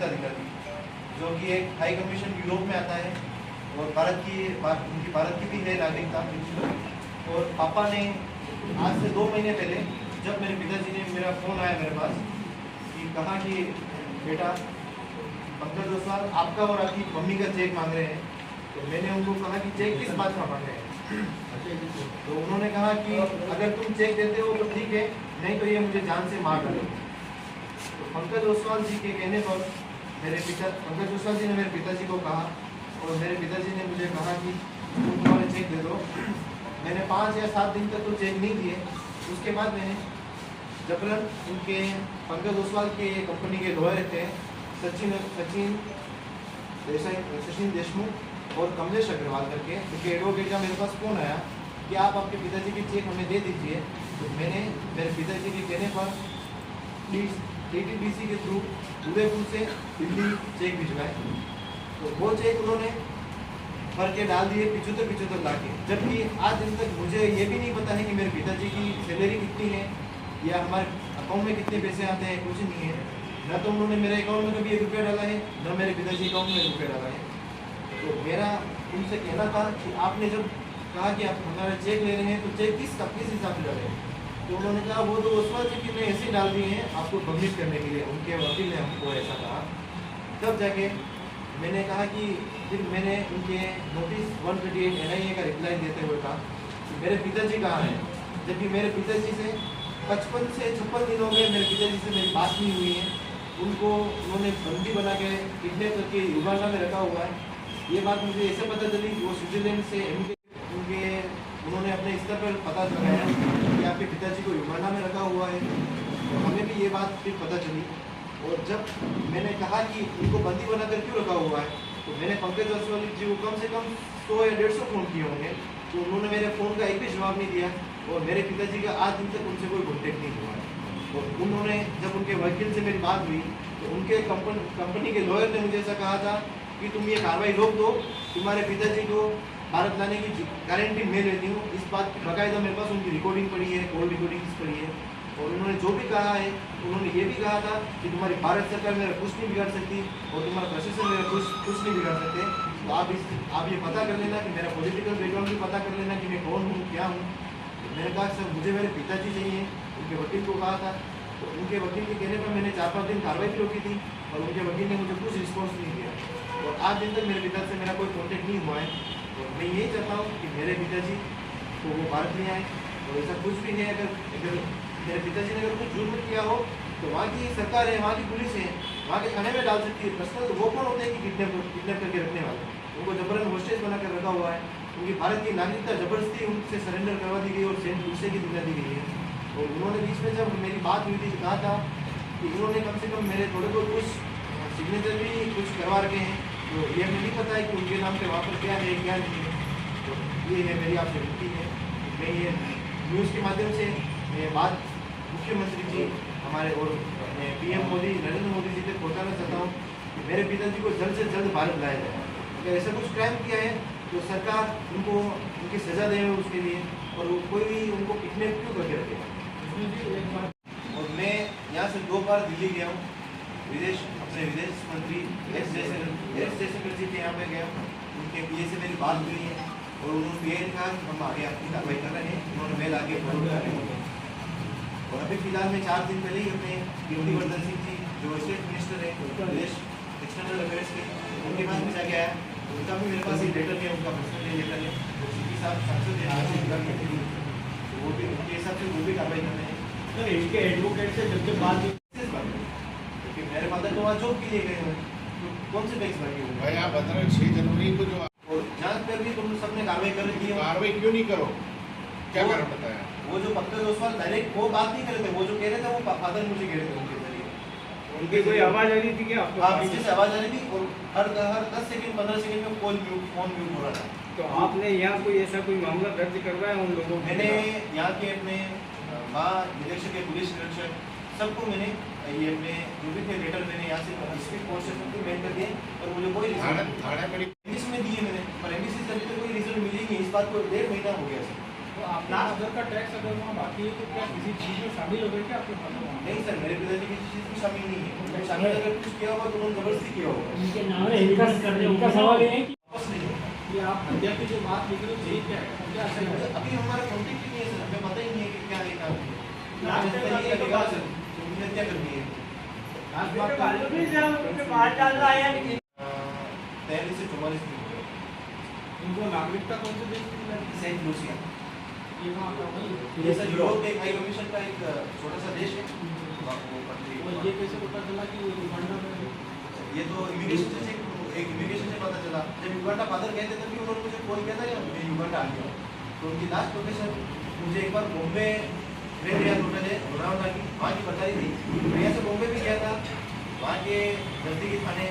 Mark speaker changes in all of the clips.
Speaker 1: नागरिकता दिखा दी, जो कि एक हाई कमीशन यूरोप में आता है और उनकी भारत की भी है नागरिकता। और पापा ने आज से 2 महीने पहले जब मेरे पिताजी ने मेरा फ़ोन आया मेरे पास कि कहा कि बेटा पंकज ओसवाल आपका और आपकी मम्मी का चेक मांग रहे हैं। तो मैंने उनको कहा कि चेक किस बात का मांग रहे हैं। तो उन्होंने कहा कि अगर तुम चेक देते हो तो ठीक है, नहीं तो ये मुझे जान से मार डालेंगे। तो पंकज ओसवाल जी के कहने पर पंकज ओसवाल जी ने मेरे पिताजी को कहा और मेरे पिताजी ने मुझे कहा कि तुम तुम्हारे चेक दे दो। मैंने 5 या 7 दिन तक तो चेक नहीं दिए। उसके बाद मैंने जबरन उनके पंकज ओसवाल के कंपनी के लॉयर थे सचिन देशमुख और कमलेश अग्रवाल करके, उनके एडवोकेट का मेरे पास फ़ोन आया कि आप आपके पिताजी की चेक हमें दे दीजिए। तो मैंने मेरे पिताजी के कहने पर DTDC के थ्रू उदयपुर से दिल्ली चेक भिजवाए। तो वो चेक उन्होंने भर के डाल दिए 75 लाख के, जबकि आज दिन तक मुझे ये भी नहीं पता है कि मेरे पिताजी की सैलरी कितनी है या हमारे अकाउंट में कितने पैसे आते हैं, कुछ नहीं है। न तो उन्होंने मेरे अकाउंट में कभी 1 रुपया डाला है, न मेरे पिताजी अकाउंट में 1 रुपया डाला है। तो मेरा उनसे कहना था कि आपने जब कहा कि आप हमारा चेक ले रहे हैं तो चेक किस हिसाब से डाले। तो उन्होंने कहा वो तो ओसवाल जी की ने ऐसे ही डाल दिए हैं आपको पब्लिश करने के लिए, उनके वकील ने हमको ऐसा कहा। तब जाके मैंने कहा कि फिर मैंने उनके नोटिस 138 NIA का रिप्लाई देते हुए कहा कि मेरे पिताजी कहाँ हैं, जबकि मेरे पिताजी से 55 से 56 दिन हो गए मेरे पिताजी से मेरी बात नहीं हुई है। उनको उन्होंने बंदी बना के किडनैप करके युगांडा में रखा हुआ है। ये बात मुझे ऐसे पता चली कि वो स्विट्जरलैंड से उन्होंने अपने स्तर पर पता लगाया कि आपके पिताजी को युगांडा में रखा हुआ है। तो हमें भी ये बात फिर पता चली। और जब मैंने कहा कि उनको बंदी बनाकर क्यों रखा हुआ है, तो मैंने पंकज ओसवाल जी को कम से कम 100 या 150 फ़ोन किए होंगे, तो उन्होंने मेरे फ़ोन का एक भी जवाब नहीं दिया। और मेरे पिताजी का आज दिन तक उनसे कोई कॉन्टेक्ट नहीं हुआ है। और उन्होंने जब उनके वकील से मेरी बात हुई तो उनके कंपनी के लॉयर ने मुझे ऐसा कहा था कि तुम ये कार्रवाई रोक दो, तुम्हारे पिताजी को भारत लाने की गारंटी मैं लेती हूँ। इस बात की बाकायदा मेरे पास उनकी रिकॉर्डिंग पड़ी है, कॉल रिकॉर्डिंग्स पड़ी है। और उन्होंने जो भी कहा है उन्होंने ये भी कहा था कि तुम्हारी भारत सरकार मेरा कुछ नहीं बिगाड़ सकती और तुम्हारा प्रशासन मेरा कुछ नहीं बिगाड़ सकते। तो आप ये पता कर लेना कि मेरा पॉलिटिकल बैकग्राउंड भी पता कर लेना कि मैं कौन हूँ, क्या हूँ। तो मैंने कहा सर मुझे मेरे पिताजी चाहिए, उनके वकील को कहा था। तो उनके वकील के कहने पर मैंने 4-5 दिन कार्रवाई भी रोकी थी और उनके वकील ने मुझे कुछ रिस्पॉन्स नहीं दिया। और आज दिन तक मेरे पिता से मेरा कोई कॉन्टेक्ट नहीं हुआ है। और मैं यही चाहता हूँ कि मेरे पिताजी को वो भारत में आए। और ऐसा कुछ भी है, अगर मेरे पिताजी ने अगर कुछ जुर्म किया हो तो वहाँ की सरकार है, वहाँ की पुलिस है, वहाँ के थाने में डाल सकती है प्रश्न। तो वो कौन होते हैं कि किडनैप करके रखने वाले? उनको जबरन होस्टेज बना कर रखा हुआ है। उनकी भारत की नागरिकता जबरदस्ती उनसे सरेंडर करवा दी गई और सेंट दूसरे की दिला दी गई है। और उन्होंने बीच में जब मेरी बात हुई थी कहा था कि उन्होंने कम से कम मेरे थोड़े बहुत कुछ सिग्नेचर भी कुछ करवा रखे हैं। तो ये हमें नहीं पता है कि उनके नाम पे वहाँ पर क्या है क्या नहीं है। तो ये है मेरी आपसे विनती है। मैं ये न्यूज़ के माध्यम से मैं बात मुख्यमंत्री जी हमारे और PM मोदी नरेंद्र मोदी जी तक पहुँचाना चाहता हूँ कि मेरे पिताजी को जल्द से जल्द भारत लाया जाए। अगर ऐसा कुछ क्राइम किया है तो सरकार उनको उनकी सज़ा दे उसके लिए, और कोई भी उनको किडनैप क्यों करके रखेगा। और मैं यहाँ से 2 बार दिल्ली गया हूँ, अपने विदेश मंत्री एस जयशंकर जी के यहाँ पे गया हूँ। उनके PA से मेरी बात हुई है और उन्होंने ये कहा कि हम आगे आपकी कार्रवाई कर रहे हैं। उन्होंने मेल आगे फॉलो कर रहे हैं। और अभी फिलहाल में 4 दिन पहले ही अपने कीर्तिवर्धन सिंह जी जो स्टेट मिनिस्टर है प्रदेश एक्सटर्नल अफेयर्स के, उनके पास में जाके आया। उनका भी मेरे पास एक लेटर है, उनका पर्सनल लेटर है। तो सीपी साहब सांसद है, तो वो भी उनके हिसाब से वो भी कार्रवाई कर रहे हैं।
Speaker 2: सर इनके एडवोकेट से जब बात
Speaker 1: क्योंकि मेरे फादर तो वहाँ जॉब के लिए गए हुए, तो कौन से टैक्स भर के
Speaker 3: भाई आप बता रहे 6 जनवरी को जो
Speaker 1: और जांच कर भी तुम सबने कार्रवाई कर रही है।
Speaker 3: कार्रवाई क्यों नहीं करो, क्या कारण बताया?
Speaker 1: वो जो पंकज ओसवाल डायरेक्ट वो बात नहीं कर रहे थे, वो जो कह रहे थे वो फादर मुझे कह रहे थे उनके जरिए।
Speaker 2: उनकी कोई आवाज़ आ रही थी क्या आपको?
Speaker 1: हाँ, पीछे से आवाज़ आ रही थी और हर 10 सेकंड 15 सेकंड में फोन म्यूट हो रहा था।
Speaker 2: तो आपने यहाँ कोई ऐसा कोई मामला दर्ज करवाया उन लोगों?
Speaker 1: मैंने यहाँ के अपने महानिदेशक के पुलिस निरीक्षक सबको मैंने ये अपने जो भी थे लेटर मैंने यहाँ से डिस्ट्रिक्ट कोर्ट से सबको मेल कर दिए और मुझे कोई
Speaker 3: थाने में
Speaker 1: इंग्लिश में दिए मैंने, पर एमबीसी से अभी तक कोई रिजल्ट मिली नहीं। इस बात को 1.5 महीना हो गया सर।
Speaker 2: तो आपका अदर का टैक्स अगर वहाँ बाकी है तो क्या किसी चीज़ में शामिल हो गए क्या आपके पास वहाँ?
Speaker 1: नहीं सर, मेरे पिताजी किसी चीज़ में शामिल नहीं है। शामिल अगर कुछ किया होगा तो उन्होंने जबरदस्ती किया होगा।
Speaker 4: इनके नाम है, इनका सवाल ये है कि
Speaker 1: वापस नहीं होगा।
Speaker 2: ये आप हत्या की जो बात लिख रहे हो ये क्या है? क्या ऐसा है?
Speaker 1: अभी हमारा कॉन्टेक्ट ही नहीं है सर, हमें पता ही नहीं है कि क्या है काम।
Speaker 2: लास्ट टाइम
Speaker 1: ये लगेगा सर, तो उन्हें क्या करनी है?
Speaker 2: आज बात कर रहे हो।
Speaker 1: 43 से 44 दिन हो गए।
Speaker 2: इनको नागरिकता कौन से देश की मिली?
Speaker 1: Saint Lucia.
Speaker 2: ये वहाँ का वही है।
Speaker 1: ये सर यूरोप के हाई कमीशन का एक छोटा सा देश है। वो country-
Speaker 2: और ये कैसे पता चला कि ये युगांडा में है?
Speaker 1: ये तो इमिग्रेशन से पता चला। जब युगांडा फादर कहते तभी उन्होंने मुझे फोन किया था कि मैं युगांडा आ गया। तो उनकी लास्ट लोकेशन मुझे एक बार बॉम्बे ग्रेट रियाज होटल है लोनावला की, वहाँ की बताई थी। मैं यहाँ से बॉम्बे भी गया था, वहाँ के नजदीकी थाने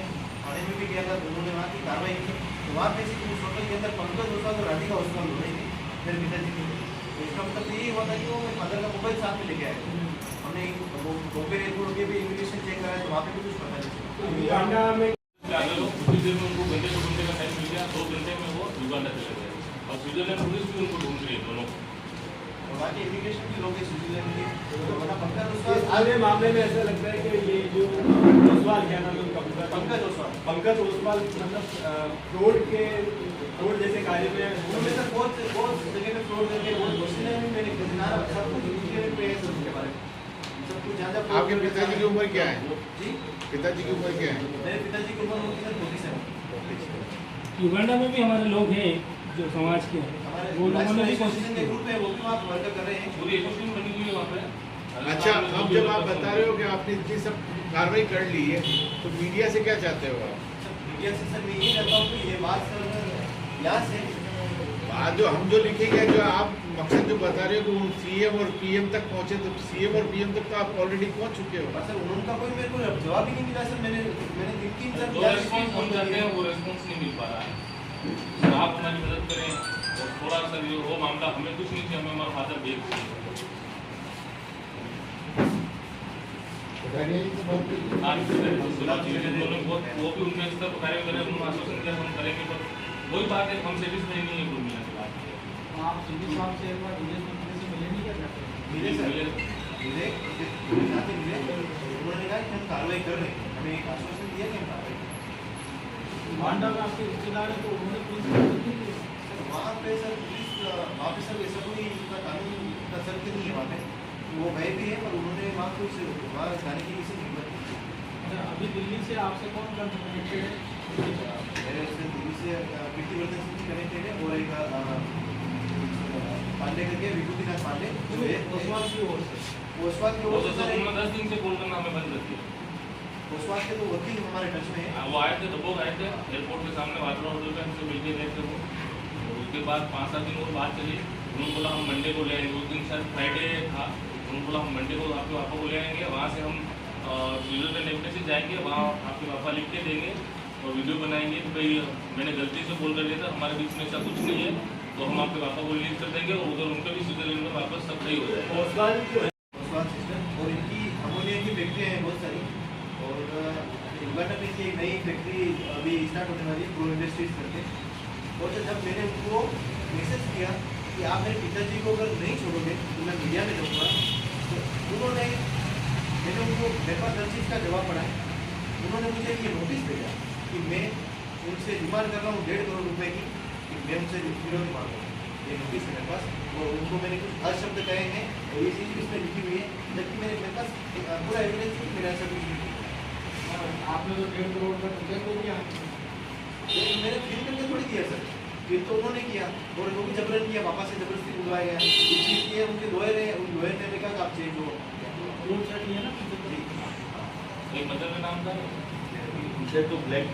Speaker 1: में भी गया था। उन्होंने वहाँ की कार्रवाई की। तो वहाँ पे उस होटल के अंदर 15 ओसवाल और राधिका ओसवाल हो रही थी मेरे पिताजी की। तो इसका मतलब यही हुआ था कि वो मेरे फादर का मोबाइल साथ में लेके आए। हमने बॉम्बे एयरपोर्ट के भी इमिग्रेशन चेक कराया तो वहाँ पे भी कुछ पता नहीं चला।
Speaker 2: युगांडा में
Speaker 5: आगे लोग कुछ देर में उनको घंटे 2 घंटे का टाइम मिल गया, 2 घंटे में वो युगांडा चले गए और स्विट्जरलैंड पुलिस भी उनको ढूंढ रही है दोनों को।
Speaker 1: और वहाँ के इमिग्रेशन भी लोग स्विट्जरलैंड के तो वरना पंकज
Speaker 2: इस
Speaker 1: ओसवाल
Speaker 2: पूरे मामले में ऐसा लगता है कि ये जो ओसवाल क्या नाम है उनका पूरा?
Speaker 1: पंकज ओसवाल
Speaker 2: पंकज ओसवाल मतलब फ्रॉड जैसे कार्य में
Speaker 1: उन्होंने सर बहुत जगह पे फ्रॉड करके बहुत घोषणा भी मैंने खरीदना सब कुछ उनके पे है सर उनके बारे में सब कुछ ज्यादा
Speaker 3: आपके पिताजी की उम्र क्या है?
Speaker 1: जी
Speaker 3: पिताजी की उम्र क्या है?
Speaker 1: मेरे पिताजी की उम्र होगी सर 47।
Speaker 4: युगांडा में भी हमारे लोग हैं जो समाज के हैं,
Speaker 1: हमारे
Speaker 4: वो लोगों ने भी कोशिश
Speaker 1: एसोसिएशन के
Speaker 4: की।
Speaker 1: ग्रुप है वो भी वहाँ वर्क कर रहे हैं।
Speaker 5: पूरी एसोसिएशन बनी हुई है वहाँ पे।
Speaker 3: अच्छा, अब जब आप बता रहे हो कि आपने इतनी सब कार्रवाई कर ली है तो मीडिया से क्या चाहते हो आप?
Speaker 1: सर मीडिया से सर मैं यही कहता हूँ कि ये बात सर यहाँ से
Speaker 3: आज जो हम जो लिखेंगे, जो आप मकसद जो बता रहे हो कि वो सीएम और पीएम तक पहुंचे, तो सीएम और पीएम तक तो आप ऑलरेडी पहुंच चुके हो।
Speaker 1: और सर उनका कोई मेरे को जवाब ही नहीं मिला सर। मैंने 3 सर
Speaker 5: जो रेस्पॉन्स फोन करते हैं वो रेस्पॉन्स नहीं मिल पा रहा है। तो आप हमारी मदद करें और थोड़ा सा ये वो मामला हमें कुछ नहीं चाहिए, हमें हमारा फादर भेज दीजिए। हाँ, उन्होंने बहुत वो भी उनके स्तर पर कार्य करें, उन्होंने आश्वासन दिया हम करेंगे, पर वही बात है हम सेटिस्फाई नहीं है कुल मिला के बात।
Speaker 2: आप सीधी साहब से एक बार विदेश मंत्री से मिले नहीं क्या चाहते हैं?
Speaker 1: मिले सर मिले जाते मिले उन्होंने कहा कि हम कार्रवाई कर रहे हैं। हमें एक आश्वासन दिया कि हम कार्रवाई कर रहे हैं।
Speaker 2: युगांडा में आपके रिश्तेदार है तो उन्होंने पुलिस की मदद नहीं की?
Speaker 1: वहाँ पे सर पुलिस ऑफिसर ऐसा कोई इतना कानून का सख्त नहीं है वहाँ पे। वो गए भी हैं पर उन्होंने वहाँ कुछ वहाँ जाने की किसी हिम्मत नहीं की।
Speaker 2: अच्छा, अभी दिल्ली से आपसे कौन कनेक्टेड है?
Speaker 1: मेरे उससे दिल्ली से कीर्तिवर्धन सिंह कनेक्टेड है और एक पांडे करके विभूतिनाथ पांडे जो है
Speaker 2: ओसवाल की ओर से
Speaker 1: ओसवाल की
Speaker 5: वो
Speaker 1: ओर
Speaker 5: तो
Speaker 1: से
Speaker 5: सर
Speaker 1: सर
Speaker 5: उन्होंने 10 दिन से फोन करना हमें बंद कर दिया।
Speaker 1: ओसवाल के तो वकील हमारे टच में है।
Speaker 5: वो आए थे, दबोग आए थे एयरपोर्ट के सामने वाटरा होटल पे हमसे मिलके गए थे वो। और उसके बाद 5-7 दिन और बात चली। उन्होंने बोला हम मंडे को ले आएंगे, उस दिन शायद फ्राइडे था। उन्होंने बोला हम मंडे को आपके पापा को ले आएंगे, वहाँ से हम स्विट्जरलैंड एम्बेसी जाएंगे, वहाँ आपके पापा लिख के देंगे और वीडियो बनाएंगे कि भाई मैंने गलती से बोल कर दिया था, हमारे बीच में ऐसा कुछ नहीं है, तो हम आपके पापा को लिख कर देंगे और उधर उनका भी स्विट्जरलैंड में वापस सब सही हो जाएगा।
Speaker 2: ओसवाल जो है
Speaker 1: ओसवाल सिस्टम और इनकी अमोनिया की फैक्ट्रियाँ हैं बहुत सारी। और युगांडा में इनकी एक नई फैक्ट्री अभी स्टार्ट होने वाली है, प्रो इंडस्ट्रीज करके। और जब मैंने उनको मैसेज किया कि आप मेरे पिताजी को अगर नहीं छोड़ोगे तो मैं मीडिया में जाऊँगा, तो उन्होंने मैंने उनको मेरे पास हर चीज़ का जवाब पड़ा है। उन्होंने मुझे ये नोटिस भेजा कि मैं उनसे डिमांड कर रहा हूँ 1.5 करोड़ रुपए की, कि मैं उनसे विरोध मांग रहा हूँ। ये नोटिस है मेरे पास और उनको मैंने कुछ शब्द कहे हैं और ये चीज़ भी इसमें लिखी हुई है, जबकि मेरे पास पूरा एविडेंस है कि मेरा ऐसा कुछ नहीं है।
Speaker 2: आपने तो 1.5 करोड़ का टिकट हो गया।
Speaker 1: ये तो मैंने फील करके थोड़ी किया सर, फिर तो उन्होंने किया और वो भी जबरन किया, पापा से जबरदस्ती बुलवाया गया। ये चीज़ की है, उनके लॉयर है, उन लॉयर ने देखा कि आप चेंज हो।
Speaker 2: रोड साइड नहीं है ना?
Speaker 5: एक मतलब का नाम था
Speaker 1: तो ब्लैक